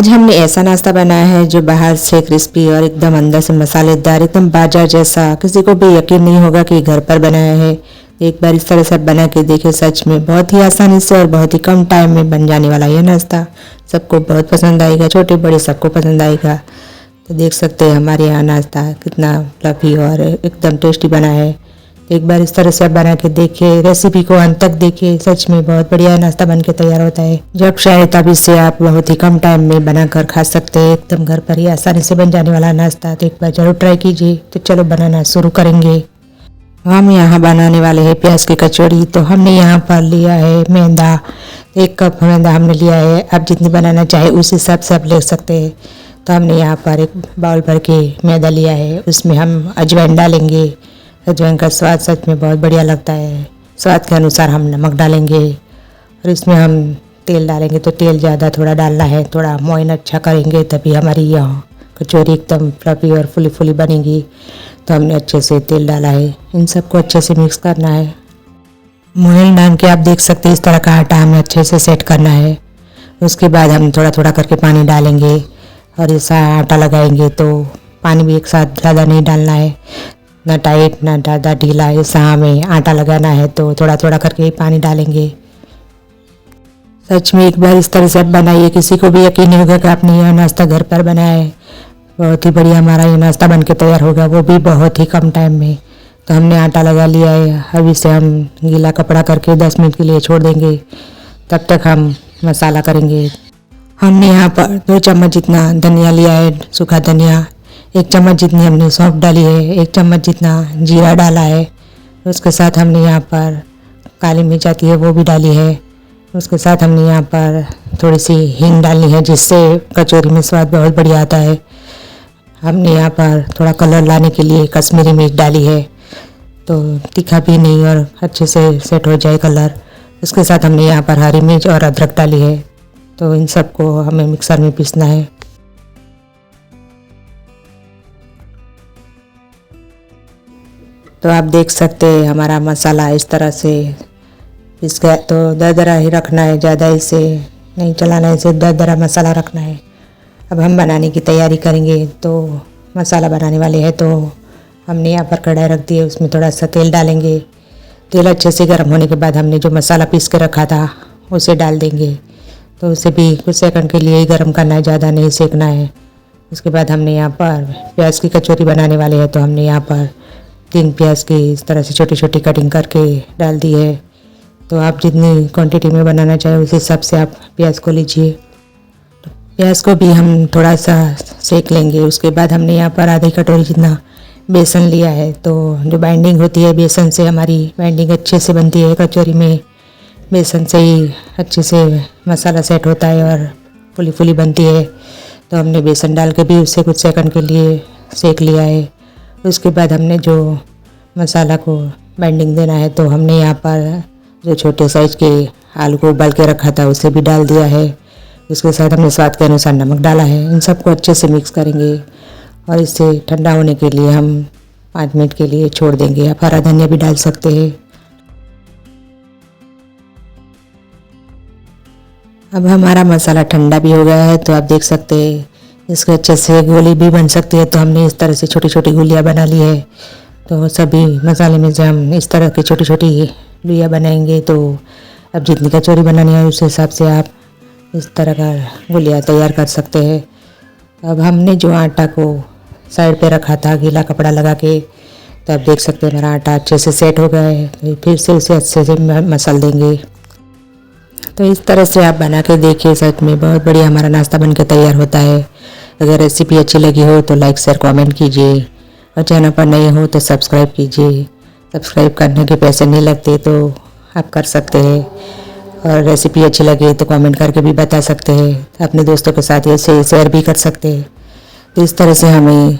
आज हमने ऐसा नाश्ता बनाया है जो बाहर से क्रिस्पी और एकदम अंदर से मसालेदार, एकदम बाजार जैसा। किसी को भी यकीन नहीं होगा कि घर पर बनाया है। एक बार इस तरह से बना के देखिए, सच में बहुत ही आसानी से और बहुत ही कम टाइम में बन जाने वाला यह नाश्ता सबको बहुत पसंद आएगा, छोटे बड़े सबको पसंद आएगा। तो देख सकते हैं हमारे यहाँ नाश्ता कितना फ्लफी और एकदम टेस्टी बना है। एक बार इस तरह से आप बना के देखिए, रेसिपी को अंत तक देखिए, सच में बहुत बढ़िया नाश्ता बन के तैयार होता है। जब चाहे तब इसे आप बहुत ही कम टाइम में बनाकर खा सकते हैं। एकदम घर पर ही आसानी से बन जाने वाला नाश्ता, तो एक बार जरूर ट्राई कीजिए। तो चलो बनाना शुरू करेंगे। हम यहाँ बनाने वाले हैं प्याज की कचौड़ी। तो हमने यहाँ पर लिया है मैदा, 1 कप मैदा हमने लिया है। आप जितनी बनाना चाहे उस हिसाब से आप ले सकते हैं। तो हमने यहाँ पर एक बाउल भर के मैदा लिया है, उसमें हम अजवाइन डालेंगे। अजवाइन का स्वाद सच में बहुत बढ़िया लगता है। स्वाद के अनुसार हम नमक डालेंगे और इसमें हम तेल डालेंगे। तो तेल ज़्यादा थोड़ा डालना है, थोड़ा मोइन अच्छा करेंगे तभी हमारी यह कचौरी एकदम फ्लफी और फुली फुली बनेगी। तो हमने अच्छे से तेल डाला है, इन सबको अच्छे से मिक्स करना है। मोइन डाल के आप देख सकते हैं इस तरह का आटा हमें अच्छे से सेट करना है। उसके बाद हम थोड़ा थोड़ा करके पानी डालेंगे और ऐसा आटा लगाएंगे। तो पानी भी एक साथ ज़्यादा नहीं डालना है, ना टाइट ना ज़्यादा ढीला, ऐसा हमें आटा लगाना है। तो थोड़ा थोड़ा करके पानी डालेंगे। सच में एक बार इस तरह से आप बनाइए, किसी को भी यकीन नहीं होगा कि आपने यह नाश्ता घर पर बनाया है। बहुत ही बढ़िया हमारा ये नाश्ता बन के तैयार होगा, वो भी बहुत ही कम टाइम में। तो हमने आटा लगा लिया है, अब इसे हम गीला कपड़ा करके 10 मिनट के लिए छोड़ देंगे। तब तक हम मसाला करेंगे। हमने यहाँ पर 2 चम्मच जितना धनिया लिया है, सूखा धनिया। 1 चम्मच जितनी हमने सौंफ डाली है, 1 चम्मच जितना जीरा डाला है। उसके साथ हमने यहाँ पर काली मिर्च आती है वो भी डाली है। उसके साथ हमने यहाँ पर थोड़ी सी हींग डाली है, जिससे कचौरी में स्वाद बहुत बढ़िया आता है। हमने यहाँ पर थोड़ा कलर लाने के लिए कश्मीरी मिर्च डाली है, तो तीखा भी नहीं और अच्छे से सेट हो जाए कलर। उसके साथ हमने यहाँ पर हरी मिर्च और अदरक डाली है। तो इन सबको हमें मिक्सर में पीसना है। तो आप देख सकते हैं हमारा मसाला इस तरह से पिस गया। तो दरदरा ही रखना है, ज़्यादा इसे नहीं चलाना है, इसे दरदरा मसाला रखना है। अब हम बनाने की तैयारी करेंगे। तो मसाला बनाने वाले हैं, तो हमने यहाँ पर कढ़ाई रख दी है, उसमें थोड़ा सा तेल डालेंगे। तेल अच्छे से गर्म होने के बाद हमने जो मसाला पीस के रखा था उसे डाल देंगे। तो उसे भी कुछ सेकंड के लिए ही गर्म करना है, ज़्यादा नहीं सेकना है। उसके बाद हमने यहाँ पर प्याज की कचौरी बनाने वाले हैं, तो हमने यहाँ पर 3 प्याज की इस तरह से छोटी छोटी कटिंग करके डाल दी है। तो आप जितनी क्वांटिटी में बनाना चाहें उस हिसाब से आप प्याज को लीजिए। तो प्याज को भी हम थोड़ा सा सेक लेंगे। उसके बाद हमने यहाँ पर आधी कटोरी जितना बेसन लिया है। तो जो बाइंडिंग होती है बेसन से, हमारी बाइंडिंग अच्छे से बनती है कचौरी में। बेसन से ही अच्छे से मसाला सेट होता है और फुली फुली बनती है। तो हमने बेसन डाल के भी उसे कुछ सेकंड के लिए सेक लिया है। उसके बाद हमने जो मसाला को बाइंडिंग देना है, तो हमने यहाँ पर जो छोटे साइज के आलू को उबाल के रखा था उसे भी डाल दिया है। उसके साथ हमने स्वाद के अनुसार नमक डाला है। इन सबको अच्छे से मिक्स करेंगे और इसे ठंडा होने के लिए हम 5 मिनट के लिए छोड़ देंगे। आप हरा धनिया भी डाल सकते हैं। अब हमारा मसाला ठंडा भी हो गया है, तो आप देख सकते हैं इसके अच्छे से गोली भी बन सकती है। तो हमने इस तरह से छोटी छोटी गोलियाँ बना ली है। तो सभी मसाले में से हम इस तरह की छोटी छोटी लोइयाँ बनाएंगे। तो अब जितनी कचौरी बनानी है उस हिसाब से आप इस तरह का गोलियाँ तैयार कर सकते हैं। अब हमने जो आटा को साइड पे रखा था गीला कपड़ा लगा के, तो आप देख सकते हैं हमारा आटा अच्छे से सेट हो गया है। तो फिर से उसे अच्छे से मसल देंगे। तो इस तरह से आप बना के देखिए, सच में बहुत बढ़िया हमारा नाश्ता बन के तैयार होता है। अगर रेसिपी अच्छी लगी हो तो लाइक शेयर कमेंट कीजिए और चैनल पर नए हो तो सब्सक्राइब कीजिए। सब्सक्राइब करने के पैसे नहीं लगते, तो आप कर सकते हैं। और रेसिपी अच्छी लगे तो कमेंट करके भी बता सकते हैं। अपने दोस्तों के साथ इसे शेयर भी कर सकते हैं। तो इस तरह से हमें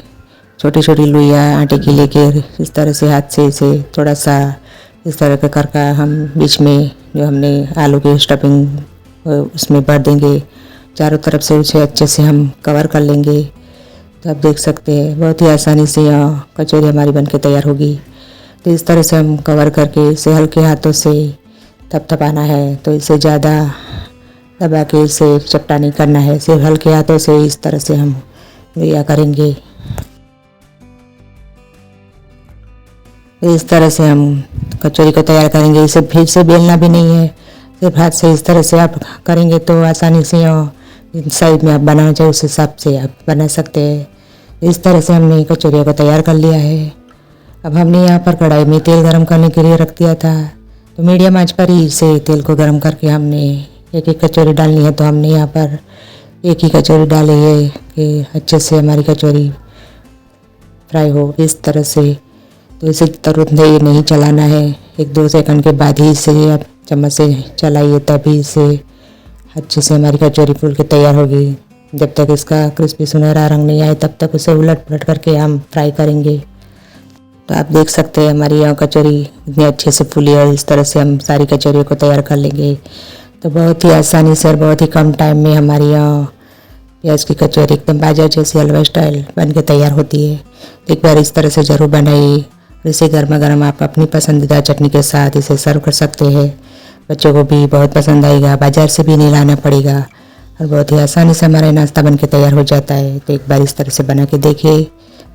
छोटी छोटी लोइयाँ आटे की लेके इस तरह से हाथ से इसे थोड़ा सा इस तरह का करके हम बीच में जो हमने आलू की स्टफिंग उसमें भर देंगे। चारों तरफ से उसे अच्छे से हम कवर कर लेंगे। तो आप देख सकते हैं बहुत ही आसानी से यह कचौरी हमारी बन के तैयार होगी। तो इस तरह से हम कवर करके इसे हल्के हाथों से थपथपाना है। तो इसे ज़्यादा दबा के इसे चपटा नहीं करना है, सिर्फ हल्के हाथों से इस तरह से हम लिया करेंगे। इस तरह से हम कचौरी को तैयार करेंगे। इसे फिर से बेलना भी नहीं है, सिर्फ हाथ से इस तरह से आप करेंगे तो आसानी से जिस साइज में आप बनाना चाहिए उस हिसाब से आप बना सकते हैं। इस तरह से हमने कचौरियों को तैयार कर लिया है। अब हमने यहाँ पर कढ़ाई में तेल गरम करने के लिए रख दिया था, तो मीडियम आंच पर ही इसे तेल को गरम करके हमने एक एक कचौरी डालनी है। तो हमने यहाँ पर एक ही कचौरी डाली है कि अच्छे से हमारी कचौरी फ्राई हो इस तरह से। तो इसे तुरंत नहीं चलाना है, 1-2 सेकंड के बाद ही इसे आप चम्मच से चलाइए, तभी इसे अच्छे से हमारी कचौरी फूल के तैयार होगी। जब तक इसका क्रिस्पी सुनहरा रंग नहीं आए तब तक उसे उलट पलट करके हम फ्राई करेंगे। तो आप देख सकते हैं हमारी यहाँ कचौरी इतनी अच्छे से फूली है। इस तरह से हम सारी कचौरियों को तैयार कर लेंगे। तो बहुत ही आसानी से और बहुत ही कम टाइम में हमारी यहाँ प्याज की कचौरी एकदम बाजार जैसी हलवा स्टाइल बन के तैयार होती है। एक बार इस तरह से ज़रूर बनाइए। इसे गर्मा गर्म आप अपनी पसंदीदा चटनी के साथ इसे सर्व कर सकते हैं। बच्चों को भी बहुत पसंद आएगा, बाजार से भी नहीं लाना पड़ेगा और बहुत ही आसानी से हमारा नाश्ता बन के तैयार हो जाता है। तो एक बार इस तरह से बना के देखिए।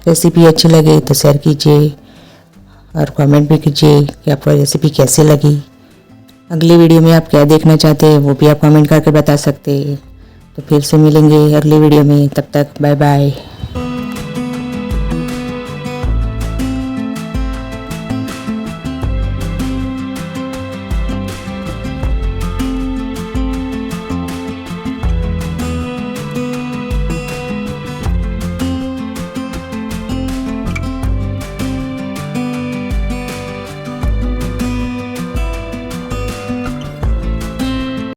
रेसिपी अच्छी लगे तो शेयर कीजिए और कमेंट भी कीजिए कि आपको रेसिपी कैसी लगी। अगली वीडियो में आप क्या देखना चाहते हैं वो भी आप कमेंट करके बता सकते हैं। तो फिर से मिलेंगे अगली वीडियो में, तब तक बाय बाय।